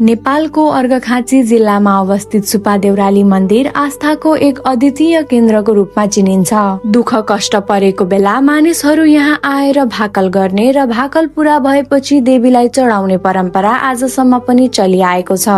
नेपालको अर्घाखाँची जिल्लामा अवस्थित सुपादेउराली मन्दिर आस्थाको एक अद्वितीय केन्द्रको रूपमा चिनिन्छ। दुःख कष्ट परेको बेला मानिसहरू यहाँ आएर भाकल गर्ने र भाकल पूरा भएपछि देवीलाई चढाउने परम्परा आजसम्म पनि चलिआएको छ।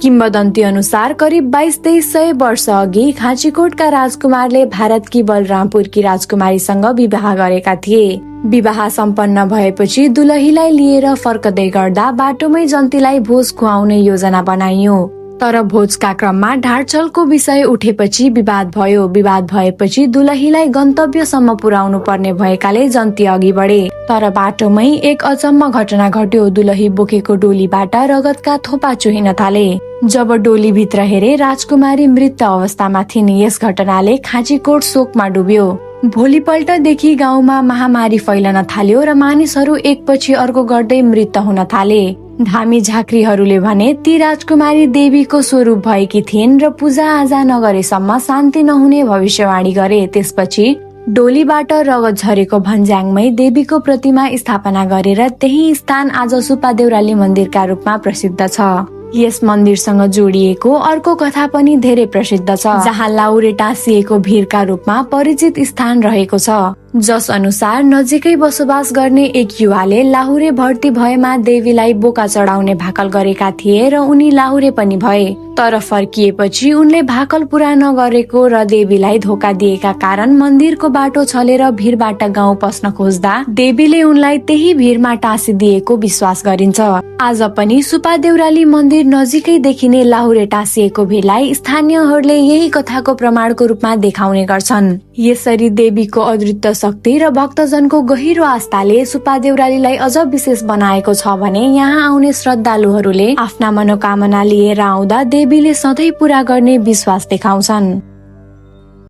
किम्वदन्ती अनुसार करिब 2200-2300 वर्ष अघि खाँचीकोटका राजकुमारले भारतकी बलरामपुरकी राजकुमारीसँग विवाह गरेका थिए। विवाह सम्पन्न भएपछि दुलहीलाई लिएर फर्कदै गर्दा बाटोमै जन्तीलाई भोज खुवाउने योजना बनाइयो। तर भोजका क्रममा ढाडचलको विषय उठेपछि विवाद भयो। विवाद भएपछि दुलहीलाई गन्तव्यसम्म पुर्याउनु पर्ने भएकाले जन्ती अघि बढे। तर बाटोमै एक अचम्म घटना घट्यो। दुलही बोकेको डोलीबाट रगतका थोपा चुहिन थाले। जब डोली भित्र हेरे राजकुमारी मृत अवस्थामा थिइन्। यस घटनाले खाँचीकोट शोकमा डुब्यो। भोलिपल्टदेखि गाउँमा महामारी फैलन थाल्यो र मानिसहरू एकपछि अर्को गर्दै मृत हुन थाले। धामी झाँक्रीहरूले भने ती राजकुमारी देवीको स्वरूप भएकी थिइन् र पूजा आजा नगरेसम्म शान्ति नहुने भविष्यवाणी गरे। त्यसपछि डोलीबाट रगत झरेको भन्ज्याङमै देवीको प्रतिमा स्थापना गरेर त्यही स्थान आज सुपादेउराली मन्दिरका रूपमा प्रसिद्ध छ। यस मन्दिरसँग जोडिएको अर्को कथा पनि धेरै प्रसिद्ध छ, जहाँ लाहुरे टाँसिएको भीरका रूपमा परिचित स्थान रहेको छ। जस अनुसार नजिकै बसोबास गर्ने एक युवाले लाहुरे भर्ती भएमा देवीलाई बोका चढाउने भाकल गरेका थिए र उनी लाहुरे पनि भए। तर फर्किएपछि उनले भाकल पूरा नगरेको र देवीलाई धोका दिएका कारण मन्दिरको बाटो छलेर भीरबाट गाउँ पस्न खोज्दा देवीले उनलाई त्यही भीरमा टाँसिदिएको विश्वास गरिन्छ। आज पनि सुपादेउराली मन्दिर नजिकै देखिने लाहुरे टाँसिएको भीरलाई स्थानीयहरूले यही कथाको प्रमाणको रूपमा देखाउने गर्छन्। यसरी देवीको अदृश्य शक्ति र भक्तजनको गहिरो आस्थाले सुपादेउरालीलाई अझ विशेष बनाएको छ भने यहाँ आउने श्रद्धालुहरूले आफ्ना मनोकामना लिएर आउँदा देवीले सधैँ पूरा गर्ने विश्वास देखाउँछन्।